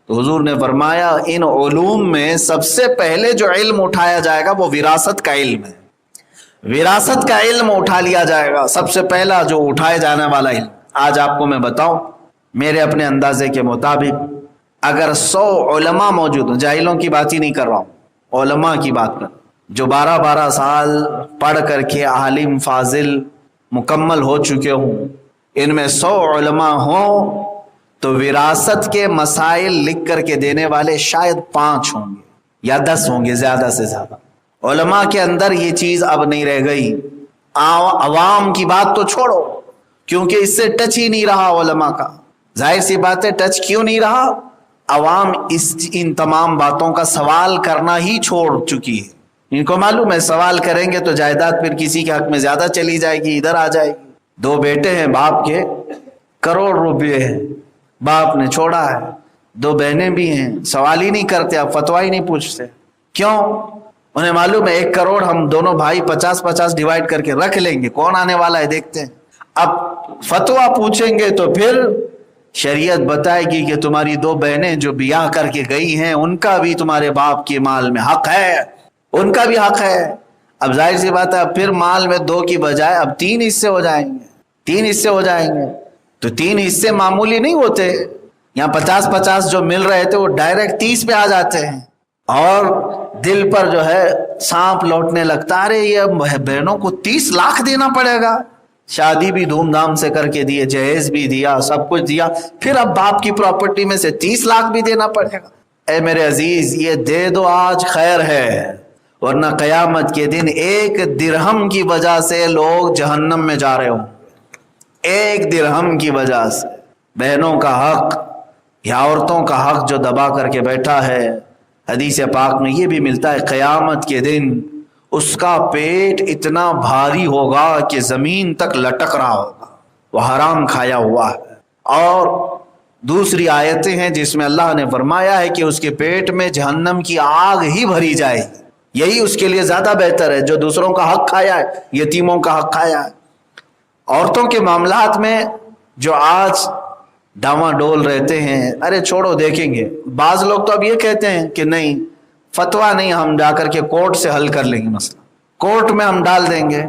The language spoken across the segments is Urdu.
تو حضور نے فرمایا ان علوم میں سب سے پہلے جو علم اٹھایا جائے گا وہ وراثت کا علم ہے. وراثت کا علم اٹھا لیا جائے گا، سب سے پہلا جو اٹھائے جانے والا علم. آج آپ کو میں بتاؤں، میرے اپنے اندازے کے مطابق اگر 100 علماء موجود ہوں، جاہلوں کی بات ہی نہیں کر رہا ہوں، علماء کی بات کر، جو 12 سال پڑھ کر کے عالم فاضل مکمل ہو چکے ہوں، ان میں 100 علماء ہوں تو وراثت کے مسائل لکھ کر کے دینے والے شاید 5 ہوں گے یا 10 ہوں گے زیادہ سے زیادہ. علماء کے اندر یہ چیز اب نہیں رہ گئی. عوام کی بات تو چھوڑو، کیونکہ اس سے ٹچ ہی نہیں رہا علماء کا. ظاہر سی بات ہے، ٹچ کیوں نہیں رہا؟ عوام ان تمام باتوں کا سوال کرنا ہی چھوڑ چکی ہے. ان کو معلوم ہے سوال کریں گے تو جائیداد پھر کسی کے حق میں زیادہ چلی جائے گی، ادھر آ جائے گی. 2 بیٹے ہیں باپ کے، کروڑ روپے ہیں باپ نے چھوڑا ہے، 2 بہنیں بھی ہیں، سوال ہی نہیں کرتے، اب فتویٰ ہی نہیں پوچھتے. کیوں؟ انہیں معلوم ہے 1 کروڑ ہم دونوں بھائی 50-50 ڈیوائڈ کر کے رکھ لیں گے، کون آنے والا ہے دیکھتے ہیں. اب فتویٰ پوچھیں گے تو پھر شریعت بتائے گی کہ تمہاری 2 بہنیں جو بیاہ کر کے گئی ہیں ان کا بھی تمہارے باپ کے مال میں حق ہے، ان کا بھی حق ہے. اب ظاہر سی بات ہے پھر مال میں 2 کی بجائے اب 3 حصے ہو جائیں گے، 3 حصے ہو جائیں گے. تو 3 حصے معمولی نہیں ہوتے، یہاں 50-50 جو مل رہے تھے وہ ڈائریکٹ 30 پہ آ جاتے ہیں. اور دل پر جو ہے سانپ لوٹنے لگتا، ارے یہ بہنوں کو 30 لاکھ دینا پڑے گا. شادی بھی دھوم دھام سے کر کے دیے، جہیز بھی دیا، سب کچھ دیا، پھر اب باپ کی پراپرٹی میں سے 30 لاکھ بھی دینا پڑے گا. اے میرے عزیز، یہ دے دو آج خیر ہے، ورنہ قیامت کے دن 1 درہم کی وجہ سے لوگ جہنم میں جا رہے ہوں. 1 درہم کی وجہ سے بہنوں کا حق یا عورتوں کا حق جو دبا کر کے بیٹھا ہے. حدیث پاک میں یہ بھی ملتا ہے قیامت کے دن اس کا پیٹ اتنا بھاری ہوگا کہ زمین تک لٹک رہا ہوگا، وہ حرام کھایا ہوا ہے. اور دوسری آیتیں ہیں جس میں اللہ نے فرمایا ہے کہ اس کے پیٹ میں جہنم کی آگ ہی بھری جائے گی. یہی اس کے لیے زیادہ بہتر ہے جو دوسروں کا حق کھایا ہے، یتیموں کا حق کھایا ہے. عورتوں کے معاملات میں جو آج ڈاواں ڈول رہتے ہیں، ارے چھوڑو دیکھیں گے. بعض لوگ تو اب یہ کہتے ہیں کہ نہیں فتویٰ نہیں، ہم جا کر کے کورٹ سے حل کر لیں گے مسئلہ، کورٹ میں ہم ڈال دیں گے.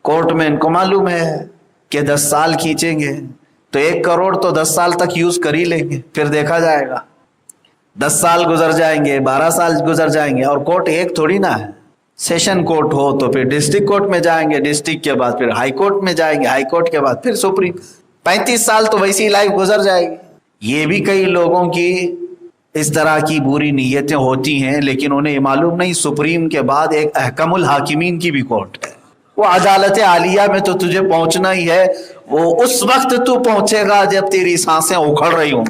کورٹ میں ان کو معلوم ہے کہ 10 سال کھینچیں گے تو 1 کروڑ تو 10 سال تک یوز کر ہی لیں گے، پھر دیکھا جائے گا. 10 سال گزر جائیں گے، 12 سال گزر جائیں گے، اور کورٹ ایک تھوڑی نہ ہے. سیشن کورٹ ہو تو پھر ڈسٹرکٹ کورٹ میں جائیں گے، ڈسٹرکٹ کے بعد پھر ہائی کورٹ میں جائیں گے، ہائی کورٹ کے بعد پھر سپریم. 35 سال تو ویسی لائف گزر جائے گی. یہ بھی کئی لوگوں کی اس طرح کی بری نیتیں ہوتی ہیں، لیکن انہیں یہ معلوم نہیں سپریم کے بعد ایک احکم الحاکمین کی بھی کورٹ ہے. وہ عدالت عالیہ میں تو تجھے پہنچنا ہی ہے، وہ اس وقت تو پہنچے گا جب تیری سانسیں اکھڑ رہی ہوں.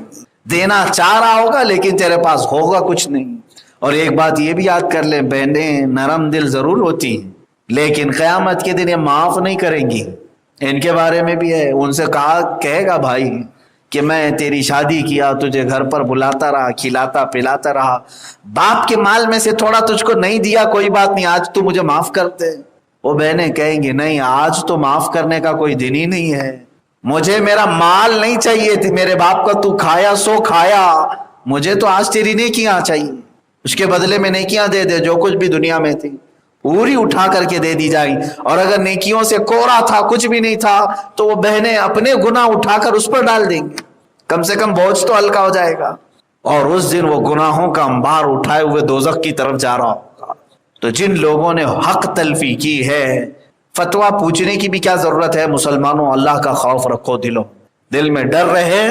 دینا چاہ رہا ہوگا لیکن تیرے پاس ہوگا کچھ نہیں. اور ایک بات یہ بھی یاد کر لیں، بہنیں نرم دل ضرور ہوتی ہیں لیکن قیامت کے دن یہ معاف نہیں کریں گی. ان کے بارے میں بھی ہے، ان سے کہے گا بھائی کہ میں تیری شادی کیا، تجھے گھر پر بلاتا رہا، کھلاتا پلاتا رہا، باپ کے مال میں سے تھوڑا تجھ کو نہیں دیا، کوئی بات نہیں، آج تو مجھے معاف کر دے. وہ بہنیں کہیں گی نہیں، آج تو معاف کرنے کا کوئی دن ہی نہیں ہے، مجھے میرا مال نہیں چاہیے تھی، میرے باپ کا تو کھایا سو کھایا، مجھے تو آج تیری نیکیاں چاہیے. اس کے بدلے میں نیکیاں دے دے، جو کچھ بھی دنیا میں تھی پوری اٹھا کر کے دے دی جائیں. اور اگر نیکیوں سے کوڑا تھا، کچھ بھی نہیں تھا، تو وہ بہنیں اپنے گناہ اٹھا کر اس پر ڈال دیں گے، کم سے کم بوجھ تو ہلکا ہو جائے گا. اور اس دن وہ گناہوں کا انبار اٹھائے ہوئے دوزخ کی طرف جا رہا ہوگا. تو جن لوگوں نے حق تلفی کی ہے، فتویٰ پوچھنے کی بھی کیا ضرورت ہے؟ مسلمانوں اللہ کا خوف رکھو، دل میں ڈر رہے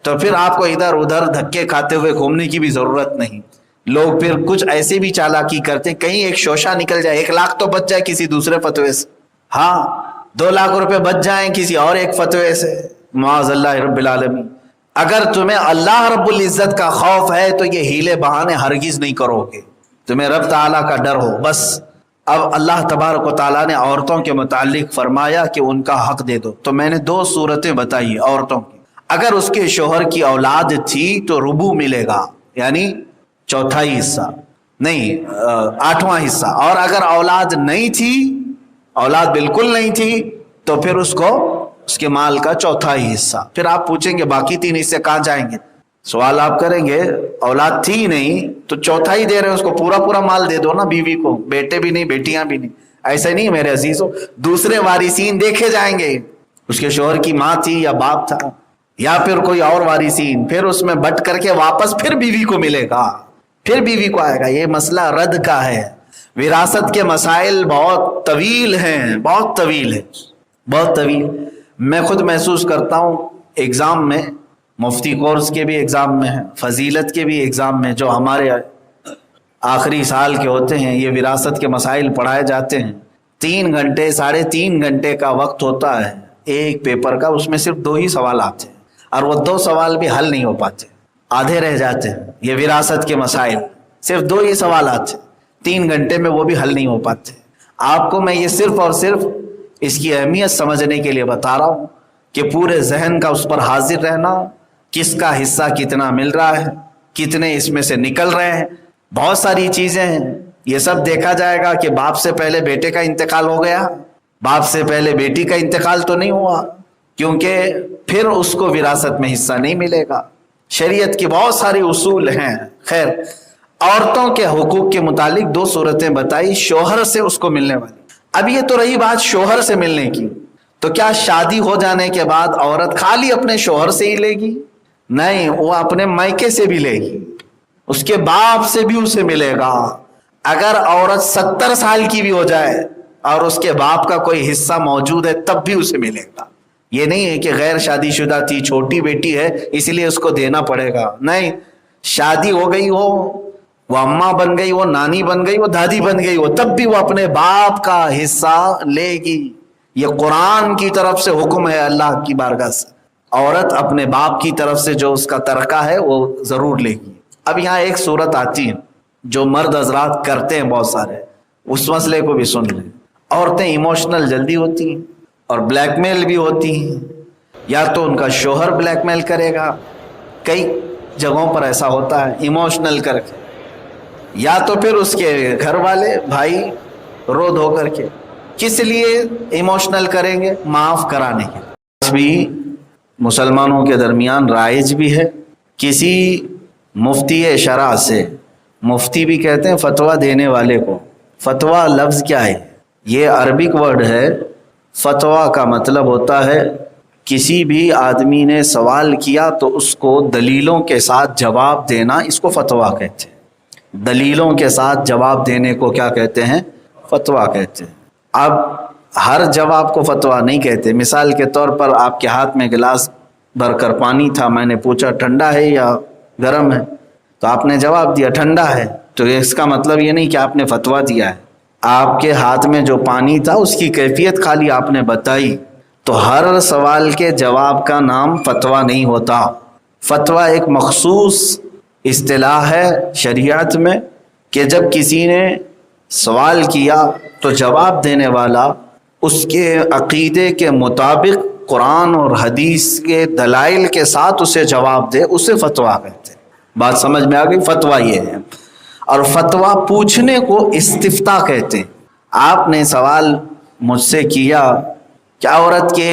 تو پھر آپ کو ادھر ادھر دھکے کھاتے ہوئے گھومنے کی بھی ضرورت نہیں. لوگ پھر کچھ ایسے بھی چالاکی کرتے ہیں، کہیں ایک شوشہ نکل جائے، 1 لاکھ تو بچ جائے کسی دوسرے فتوے سے، ہاں 2 لاکھ روپے بچ جائیں کسی اور ایک فتوے سے، معاذ اللہ رب العالمین. اگر تمہیں اللہ رب العزت کا خوف ہے تو یہ ہیلے بہانے ہرگز نہیں کرو گے، تمہیں رب تعالیٰ کا ڈر ہو بس. اب اللہ تبارک و تعالیٰ نے عورتوں کے متعلق فرمایا کہ ان کا حق دے دو. تو میں نے 2 صورتیں بتائی عورتوں کی. اگر اس کے شوہر کی اولاد تھی تو ربع ملے گا، یعنی 1/4 حصہ نہیں 8واں حصہ. اور اگر اولاد نہیں تھی، اولاد بالکل نہیں تھی، تو پھر اس کو اس کے مال کا 1/4 حصہ. پھر آپ پوچھیں گے باقی 3 حصے کہاں جائیں گے؟ سوال آپ کریں گے اولاد تھی ہی نہیں تو چوتھائی دے رہے اس کو پورا پورا مال دے دو نا بیوی کو، بیٹے بھی نہیں بیٹیاں بھی نہیں. ایسا نہیں میرے عزیزوں، دوسرے وارثین دیکھے جائیں گے، اس کے شوہر کی ماں تھی یا باپ تھا یا پھر کوئی اور وارثین، پھر اس میں بٹ کر کے واپس پھر بیوی کو ملے گا، پھر بیوی کو آئے گا. یہ مسئلہ رد کا ہے. وراثت کے مسائل بہت طویل ہیں، بہت طویل ہے، بہت طویل. میں خود محسوس کرتا ہوں ایگزام میں، مفتی کورس کے بھی ایگزام میں ہیں، فضیلت کے بھی ایگزام میں، جو ہمارے آخری سال کے ہوتے ہیں، یہ وراثت کے مسائل پڑھائے جاتے ہیں. 3 گھنٹے 3.5 گھنٹے کا وقت ہوتا ہے ایک پیپر کا، اس میں صرف 2 ہی سوال آتے ہیں اور وہ 2 سوال بھی حل نہیں ہو پاتے، آدھے رہ جاتے ہیں. یہ وراثت کے مسائل صرف 2 ہی سوال آتے ہیں 3 گھنٹے میں، وہ بھی حل نہیں ہو پاتے. آپ کو میں یہ صرف اور صرف اس کی اہمیت سمجھنے کے لیے بتا رہا ہوں کہ پورے ذہن کا اس پر حاضر رہنا، کس کا حصہ کتنا مل رہا ہے، کتنے اس میں سے نکل رہے ہیں. بہت ساری چیزیں ہیں، یہ سب دیکھا جائے گا کہ باپ سے پہلے بیٹے کا انتقال ہو گیا، باپ سے پہلے بیٹی کا انتقال تو نہیں ہوا، کیونکہ پھر اس کو وراثت میں حصہ نہیں ملے گا. شریعت کی بہت ساری اصول ہیں. خیر، عورتوں کے حقوق کے متعلق 2 صورتیں بتائی شوہر سے اس کو ملنے والی. اب یہ تو رہی بات شوہر سے ملنے کی، تو کیا شادی ہو جانے کے بعد عورت خالی اپنے شوہر سے ہی لے گی؟ نہیں، وہ اپنے مائکے سے بھی لے گی، اس کے باپ سے بھی اسے ملے گا. اگر عورت 70 سال کی بھی ہو جائے اور اس کے باپ کا کوئی حصہ موجود ہے تب بھی اسے ملے گا. یہ نہیں ہے کہ غیر شادی شدہ تھی، چھوٹی بیٹی ہے اس لیے اس کو دینا پڑے گا. نہیں، شادی ہو گئی ہو، وہ اماں بن گئی، وہ نانی بن گئی، وہ دادی بن گئی ہو، تب بھی وہ اپنے باپ کا حصہ لے گی. یہ قرآن کی طرف سے حکم ہے، اللہ کی بارگاہ سے. عورت اپنے باپ کی طرف سے جو اس کا ترکہ ہے وہ ضرور لے گی. اب یہاں ایک صورت آتی ہے جو مرد حضرات کرتے ہیں بہت سارے، اس مسئلے کو بھی سن لیں. عورتیں ایموشنل جلدی ہوتی ہیں اور بلیک میل بھی ہوتی ہیں. یا تو ان کا شوہر بلیک میل کرے گا، کئی جگہوں پر ایسا ہوتا ہے ایموشنل کر کے، یا تو پھر اس کے گھر والے بھائی رو دھو کر کے. کس لیے ایموشنل کریں گے؟ معاف کرانے کے. آج بھی مسلمانوں کے درمیان رائج بھی ہے کسی مفتی شرع سے، مفتی بھی کہتے ہیں فتویٰ دینے والے کو. فتویٰ لفظ کیا ہے؟ یہ عربک ورڈ ہے. فتویٰ کا مطلب ہوتا ہے کسی بھی آدمی نے سوال کیا تو اس کو دلیلوں کے ساتھ جواب دینا، اس کو فتویٰ کہتے ہیں. دلیلوں کے ساتھ جواب دینے کو کیا کہتے ہیں؟ فتویٰ کہتے ہیں. اب ہر جواب کو فتویٰ نہیں کہتے. مثال کے طور پر آپ کے ہاتھ میں گلاس بھر کر پانی تھا، میں نے پوچھا ٹھنڈا ہے یا گرم ہے، تو آپ نے جواب دیا ٹھنڈا ہے، تو اس کا مطلب یہ نہیں کہ آپ نے فتویٰ دیا ہے. آپ کے ہاتھ میں جو پانی تھا اس کی کیفیت خالی آپ نے بتائی. تو ہر سوال کے جواب کا نام فتویٰ نہیں ہوتا. فتویٰ ایک مخصوص اصطلاح ہے شریعت میں کہ جب کسی نے سوال کیا تو جواب دینے والا اس کے عقیدے کے مطابق قرآن اور حدیث کے دلائل کے ساتھ اسے جواب دے، اسے فتویٰ کہتے ہیں. بات سمجھ میں آ گئی؟ فتویٰ یہ ہے. اور فتویٰ پوچھنے کو استفتاء کہتے ہیں. آپ نے سوال مجھ سے کیا کہ عورت کے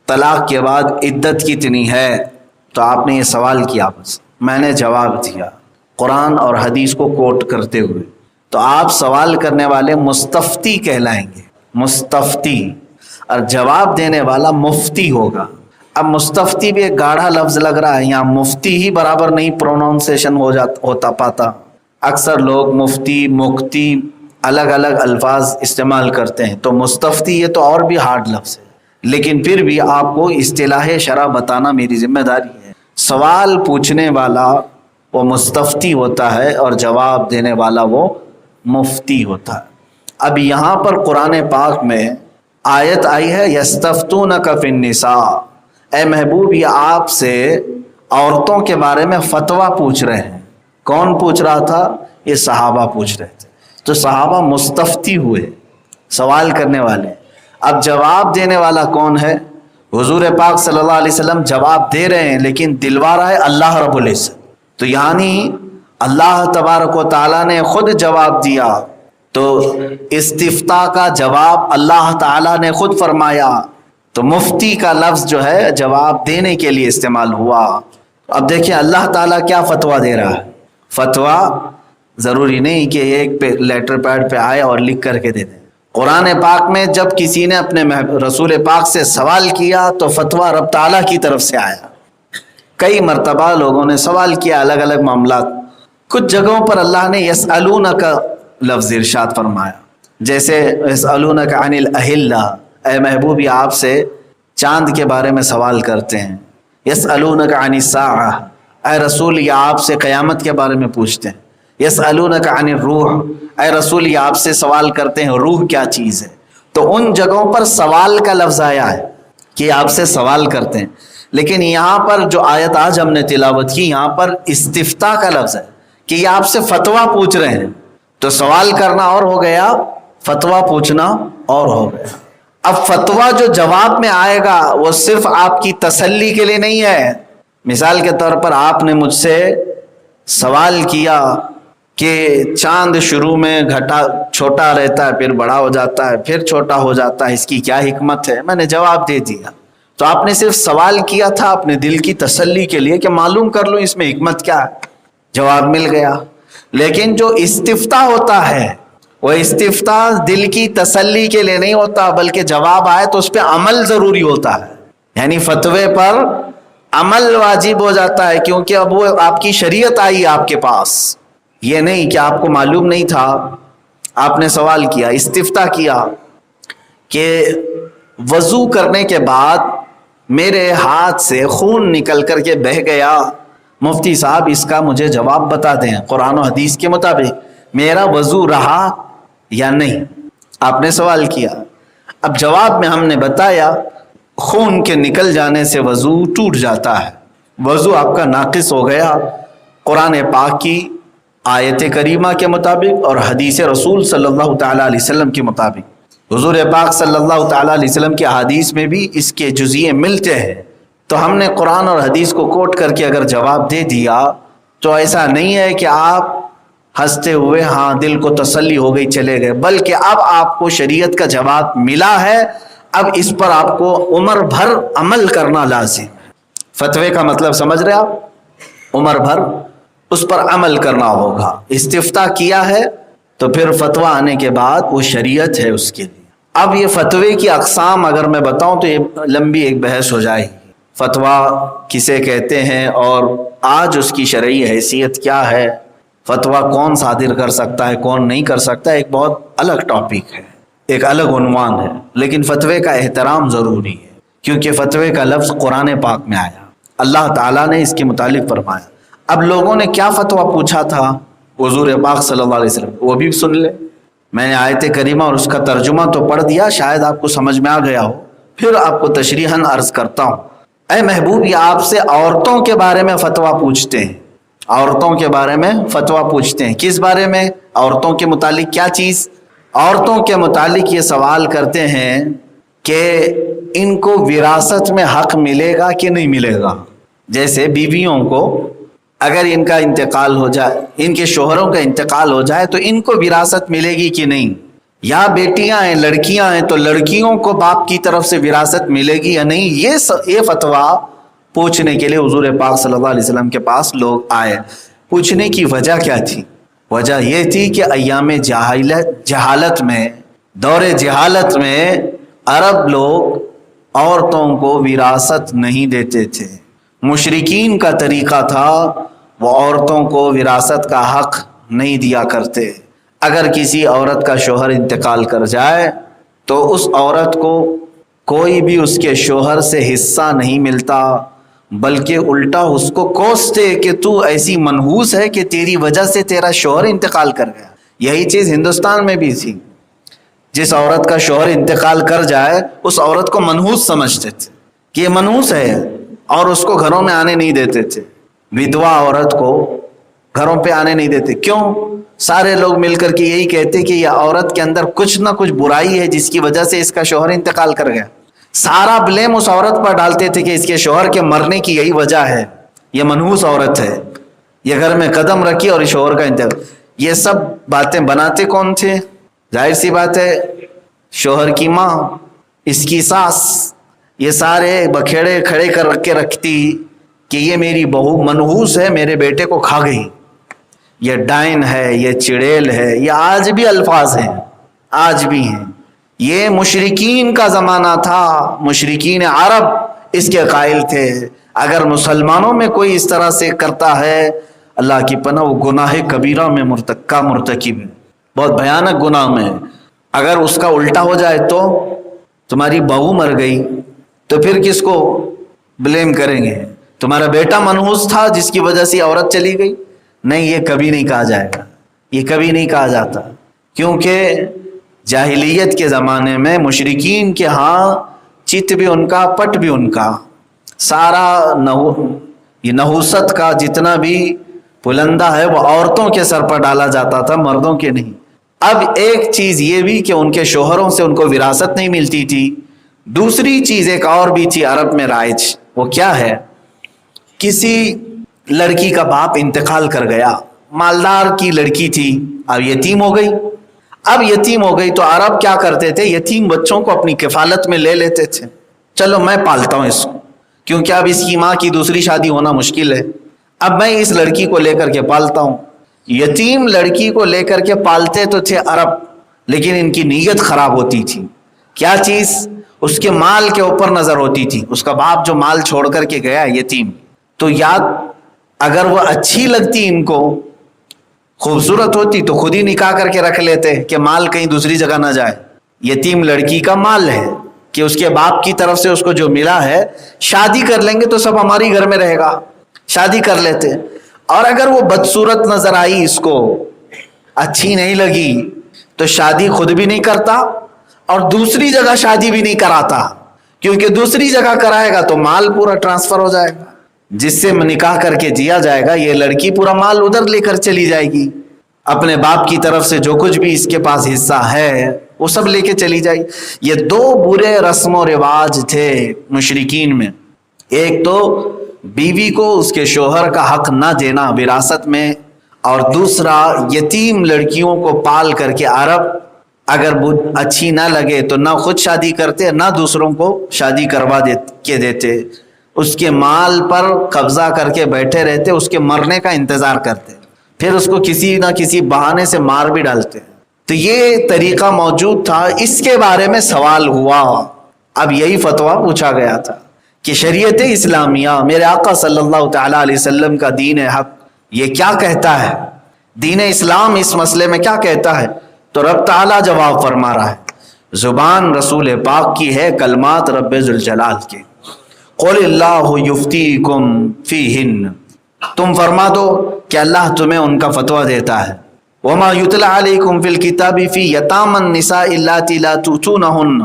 طلاق کے بعد عدت کتنی ہے، تو آپ نے یہ سوال کیا، بس میں نے جواب دیا قرآن اور حدیث کو کوٹ کرتے ہوئے. تو آپ سوال کرنے والے مستفتی کہلائیں گے، مستفتی، اور جواب دینے والا مفتی ہوگا. اب مستفتی بھی ایک گاڑھا لفظ لگ رہا ہے، یہاں مفتی ہی برابر نہیں پروناؤنسیشن ہوتا پاتا. اکثر لوگ مفتی مکتی الگ الگ الفاظ استعمال کرتے ہیں، تو مستفتی یہ تو اور بھی ہارڈ لفظ ہے. لیکن پھر بھی آپ کو اصطلاح شرع بتانا میری ذمہ داری ہے. سوال پوچھنے والا وہ مستفتی ہوتا ہے اور جواب دینے والا وہ مفتی ہوتا ہے. اب یہاں پر قرآن پاک میں آیت آئی ہے یستفتونک فی النساء. اے محبوب، یہ آپ سے عورتوں کے بارے میں فتویٰ پوچھ رہے ہیں. کون پوچھ رہا تھا؟ یہ صحابہ پوچھ رہے تھے. تو صحابہ مستفتی ہوئے، سوال کرنے والے. اب جواب دینے والا کون ہے؟ حضور پاک صلی اللہ علیہ وسلم جواب دے رہے ہیں، لیکن دلوا رہا ہے اللہ رب العزت. تو یعنی اللہ تبارک و تعالیٰ نے خود جواب دیا. تو استفتاء کا جواب اللہ تعالیٰ نے خود فرمایا. تو مفتی کا لفظ جو ہے جواب دینے کے لیے استعمال ہوا. اب دیکھیں اللہ تعالیٰ کیا فتویٰ دے رہا ہے. فتویٰ ضروری نہیں کہ ایک پہ لیٹر پیڈ پہ آئے اور لکھ کر کے دے دیں. قرآن پاک میں جب کسی نے اپنے رسول پاک سے سوال کیا تو فتویٰ رب تعالیٰ کی طرف سے آیا. کئی مرتبہ لوگوں نے سوال کیا الگ الگ معاملات. کچھ جگہوں پر اللہ نے یسألونک لفظ ارشاد فرمایا, جیسے یسألونک عن الاہلہ, اے محبوب یہ آپ سے چاند کے بارے میں سوال کرتے ہیں. یسألونک عن الساعہ, اے رسول یہ آپ سے قیامت کے بارے میں پوچھتے ہیں. یسألونک عن الروح, اے رسول یہ آپ سے سوال کرتے ہیں روح کیا چیز ہے. تو ان جگہوں پر سوال کا لفظ آیا ہے کہ آپ سے سوال کرتے ہیں. لیکن یہاں پر جو آیت آج ہم نے تلاوت کی, یہاں پر استفتاء کا لفظ ہے کہ یہ آپ سے فتویٰ پوچھ رہے ہیں. تو سوال کرنا اور ہو گیا, فتویٰ پوچھنا اور ہو گیا. اب فتویٰ جو جواب میں آئے گا وہ صرف آپ کی تسلی کے لیے نہیں ہے. مثال کے طور پر آپ نے مجھ سے سوال کیا کہ چاند شروع میں چھوٹا رہتا ہے, پھر بڑا ہو جاتا ہے, پھر چھوٹا ہو جاتا ہے, اس کی کیا حکمت ہے. میں نے جواب دے دیا. تو آپ نے صرف سوال کیا تھا اپنے دل کی تسلی کے لیے کہ معلوم کر لوں اس میں حکمت کیا ہے, جواب مل گیا. لیکن جو استفتاء ہوتا ہے وہ استفتاء دل کی تسلی کے لیے نہیں ہوتا, بلکہ جواب آئے تو اس پہ عمل ضروری ہوتا ہے. یعنی فتوے پر عمل واجب ہو جاتا ہے, کیونکہ اب وہ آپ کی شریعت آئی آپ کے پاس. یہ نہیں کہ آپ کو معلوم نہیں تھا, آپ نے سوال کیا, استفتاء کیا کہ وضو کرنے کے بعد میرے ہاتھ سے خون نکل کر کے بہہ گیا, مفتی صاحب اس کا مجھے جواب بتا دیں قرآن و حدیث کے مطابق میرا وضو رہا یا نہیں. آپ نے سوال کیا. اب جواب میں ہم نے بتایا خون کے نکل جانے سے وضو ٹوٹ جاتا ہے, وضو آپ کا ناقص ہو گیا قرآن پاک کی آیت کریمہ کے مطابق اور حدیث رسول صلی اللہ تعالیٰ علیہ وسلم کے مطابق. حضور پاک صلی اللہ تعالیٰ علیہ وسلم کے حدیث میں بھی اس کے جزئیے ملتے ہیں. تو ہم نے قرآن اور حدیث کو کوٹ کر کے اگر جواب دے دیا تو ایسا نہیں ہے کہ آپ ہنستے ہوئے ہاں دل کو تسلی ہو گئی چلے گئے, بلکہ اب آپ کو شریعت کا جواب ملا ہے, اب اس پر آپ کو عمر بھر عمل کرنا لازم ہے. فتوے کا مطلب سمجھ رہے آپ, عمر بھر اس پر عمل کرنا ہوگا. استفتاء کیا ہے تو پھر فتویٰ آنے کے بعد وہ شریعت ہے اس کے لیے. اب یہ فتوے کی اقسام اگر میں بتاؤں تو یہ لمبی ایک بحث ہو جائے گی. فتویٰ کسے کہتے ہیں اور آج اس کی شرعی حیثیت کیا ہے, فتویٰ کون صادر کر سکتا ہے کون نہیں کر سکتا, ایک بہت الگ ٹاپک ہے, ایک الگ عنوان ہے. لیکن فتوے کا احترام ضروری ہے کیونکہ فتوے کا لفظ قرآن پاک میں آیا, اللہ تعالیٰ نے اس کے متعلق فرمایا. اب لوگوں نے کیا فتویٰ پوچھا تھا حضور پاک صلی اللہ علیہ وسلم, وہ بھی سن لے. میں نے آیت کریمہ اور اس کا ترجمہ تو پڑھ دیا, شاید آپ کو سمجھ میں آ گیا ہو, پھر آپ کو تشریحاً عرض کرتا ہوں. اے محبوب یہ آپ سے عورتوں کے بارے میں فتویٰ پوچھتے ہیں, عورتوں کے بارے میں فتویٰ پوچھتے ہیں. کس بارے میں؟ عورتوں کے متعلق کیا چیز؟ عورتوں کے متعلق یہ سوال کرتے ہیں کہ ان کو وراثت میں حق ملے گا کہ نہیں ملے گا. جیسے بیویوں کو اگر ان کا انتقال ہو جائے, ان کے شوہروں کا انتقال ہو جائے تو ان کو وراثت ملے گی کہ نہیں, یا بیٹیاں ہیں لڑکیاں ہیں تو لڑکیوں کو باپ کی طرف سے وراثت ملے گی یا نہیں. یہ فتویٰ پوچھنے کے لیے حضور پاک صلی اللہ علیہ وسلم کے پاس لوگ آئے. پوچھنے کی وجہ کیا تھی؟ وجہ یہ تھی کہ ایام جہالت میں, دور جہالت میں عرب لوگ عورتوں کو وراثت نہیں دیتے تھے. مشرکین کا طریقہ تھا وہ عورتوں کو وراثت کا حق نہیں دیا کرتے. اگر کسی عورت کا شوہر انتقال کر جائے تو اس عورت کو کوئی بھی اس کے شوہر سے حصہ نہیں ملتا, بلکہ الٹا اس کو کوستے کہ تو ایسی منحوس ہے کہ تیری وجہ سے تیرا شوہر انتقال کر گیا. یہی چیز ہندوستان میں بھی تھی. جس عورت کا شوہر انتقال کر جائے اس عورت کو منحوس سمجھتے تھے کہ یہ منحوس ہے, اور اس کو گھروں میں آنے نہیں دیتے تھے. ودوا عورت کو گھروں پہ آنے نہیں دیتے. کیوں؟ سارے لوگ مل کر کے یہی کہتے کہ یہ عورت کے اندر کچھ نہ کچھ برائی ہے جس کی وجہ سے اس کا شوہر انتقال کر گیا. سارا بلیم اس عورت پر ڈالتے تھے کہ اس کے شوہر کے مرنے کی یہی وجہ ہے, یہ منحوس عورت ہے, یہ گھر میں قدم رکھی اور شوہر کا انتقال. یہ سب باتیں بناتے کون تھے؟ ظاہر سی بات ہے شوہر کی ماں, اس کی ساس, یہ سارے بکھیڑے کھڑے کر کے رکھتی کہ یہ میری بہو منحوس ہے، میرے بیٹے کو کھا گئی، یہ ڈائن ہے، یہ چڑیل ہے، یہ آج بھی الفاظ ہیں، آج بھی ہیں۔ یہ مشرکین کا زمانہ تھا، مشرکین عرب اس کے قائل تھے۔ اگر مسلمانوں میں کوئی اس طرح سے کرتا ہے، اللہ کی پناہ، وہ گناہ کبیرہ میں مرتکب ہے، بہت بھیانک گناہ میں۔ اگر اس کا الٹا ہو جائے تو تمہاری بہو مر گئی تو پھر کس کو بلیم کریں گے؟ تمہارا بیٹا منحوس تھا جس کی وجہ سے عورت چلی گئی؟ نہیں، یہ کبھی نہیں کہا جائے گا، یہ کبھی نہیں کہا جاتا، کیونکہ جاہلیت کے زمانے میں مشرکین کے ہاں چت بھی ان کا، پٹ بھی ان کا، سارا یہ نحوست کا جتنا بھی پلندہ ہے وہ عورتوں کے سر پر ڈالا جاتا تھا، مردوں کے نہیں۔ اب ایک چیز یہ بھی کہ ان کے شوہروں سے ان کو وراثت نہیں ملتی تھی، دوسری چیز ایک اور بھی تھی عرب میں رائج، وہ کیا ہے؟ کسی لڑکی کا باپ انتقال کر گیا، مالدار کی لڑکی تھی، اب یتیم ہو گئی۔ اب یتیم ہو گئی تو عرب کیا کرتے تھے؟ یتیم بچوں کو اپنی کفالت میں لے لیتے تھے، چلو میں پالتا ہوں اس کو، کیونکہ اب اس کی ماں کی دوسری شادی ہونا مشکل ہے، اب میں اس لڑکی کو لے کر کے پالتا ہوں۔ یتیم لڑکی کو لے کر کے پالتے تو تھے عرب، لیکن ان کی نیت خراب ہوتی تھی۔ کیا چیز؟ اس کے مال کے اوپر نظر ہوتی تھی، اس کا باپ جو مال چھوڑ کر کے گیا یتیم، تو یاد اگر وہ اچھی لگتی ان کو، خوبصورت ہوتی، تو خود ہی نکاح کر کے رکھ لیتے کہ مال کہیں دوسری جگہ نہ جائے۔ یتیم لڑکی کا مال ہے کہ اس کے باپ کی طرف سے اس کو جو ملا ہے، شادی کر لیں گے تو سب ہماری گھر میں رہے گا، شادی کر لیتے۔ اور اگر وہ بدصورت نظر آئی، اس کو اچھی نہیں لگی، تو شادی خود بھی نہیں کرتا اور دوسری جگہ شادی بھی نہیں کراتا، کیونکہ دوسری جگہ کرائے گا تو مال پورا ٹرانسفر ہو جائے گا، جس سے نکاح کر کے جیا جائے گا، یہ لڑکی پورا مال ادھر لے کر چلی جائے گی، اپنے باپ کی طرف سے جو کچھ بھی اس کے پاس حصہ ہے وہ سب لے کے چلی جائے۔ یہ دو برے رسم و رواج تھے مشرکین میں، ایک تو بیوی کو اس کے شوہر کا حق نہ دینا وراثت میں، اور دوسرا یتیم لڑکیوں کو پال کر کے عرب اگر اچھی نہ لگے تو نہ خود شادی کرتے، نہ دوسروں کو شادی کروا کے دیتے، اس کے مال پر قبضہ کر کے بیٹھے رہتے، اس کے مرنے کا انتظار کرتے، پھر اس کو کسی نہ کسی بہانے سے مار بھی ڈالتے۔ تو یہ طریقہ موجود تھا۔ اس کے بارے میں سوال ہوا، اب یہی فتویٰ پوچھا گیا تھا کہ شریعت اسلامیہ، میرے آقا صلی اللہ تعالیٰ علیہ وسلم کا دین حق، یہ کیا کہتا ہے؟ دین اسلام اس مسئلے میں کیا کہتا ہے؟ تو رب تعالیٰ جواب فرما رہا ہے، زبان رسول پاک کی ہے، کلمات رب ذوالجلال کے، قل اللہ یفتیکم فیہن، تم فرما دو کہ اللہ تمہیں ان کا فتویٰ دیتا ہے۔ وما یتلی علیکم فی الکتاب فی یتامی النساء اللاتی لا تؤتونہن،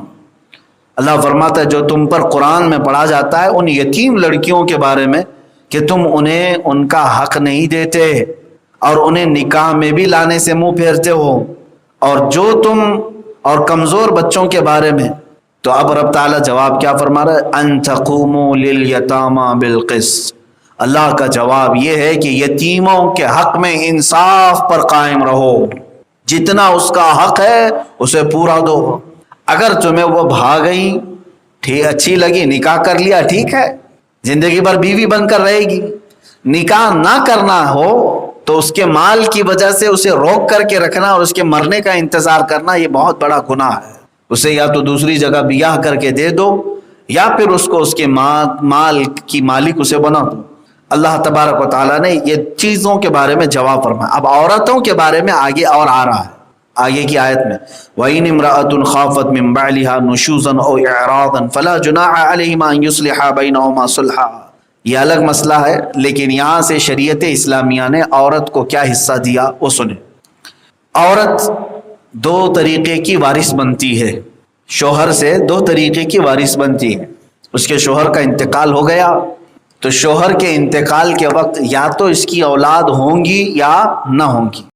اللہ فرماتا ہے جو تم پر قرآن میں پڑھا جاتا ہے ان یتیم لڑکیوں کے بارے میں کہ تم انہیں ان کا حق نہیں دیتے اور انہیں نکاح میں بھی لانے سے منہ پھیرتے ہو، اور جو تم اور کمزور بچوں کے بارے میں، تو اب رب تعالیٰ جواب کیا فرما رہا ہے؟ ان تقوموا لیلیتامی بالقسط، اللہ کا جواب یہ ہے کہ یتیموں کے حق میں انصاف پر قائم رہو، جتنا اس کا حق ہے اسے پورا دو۔ اگر تمہیں وہ بھاگ گئی، ٹھیک، اچھی لگی، نکاح کر لیا، ٹھیک ہے، زندگی بھر بیوی بن کر رہے گی۔ نکاح نہ کرنا ہو تو اس کے مال کی وجہ سے اسے روک کر کے رکھنا اور اس کے مرنے کا انتظار کرنا، یہ بہت بڑا گناہ ہے۔ اسے یا تو دوسری جگہ بیاہ کر کے دے دو، یا پھر اس کو اس کے مال کی مالک اسے بنا دو۔ اللہ تبارک و تعالیٰ نے یہ چیزوں کے بارے میں جواب فرمایا۔ اب عورتوں کے بارے میں آگے اور آ رہا ہے، آگے کی آیت میں وَإِنِ امْرَأَةٌ خَافَتْ مِنْ بَعْلِهَا نُشُوزًا أَوْ إِعْرَاضًا فَلَا جُنَاحَ عَلَيْهِمَا أَنْ يُصْلِحَا بَيْنَهُمَا صُلْحًا، یہ الگ مسئلہ ہے، لیکن یہاں سے شریعت اسلامیہ نے عورت کو کیا حصہ دیا وہ سنیں۔ عورت دو طریقے کی وارث بنتی ہے، شوہر سے دو طریقے کی وارث بنتی ہے۔ اس کے شوہر کا انتقال ہو گیا تو شوہر کے انتقال کے وقت یا تو اس کی اولاد ہوں گی یا نہ ہوں گی۔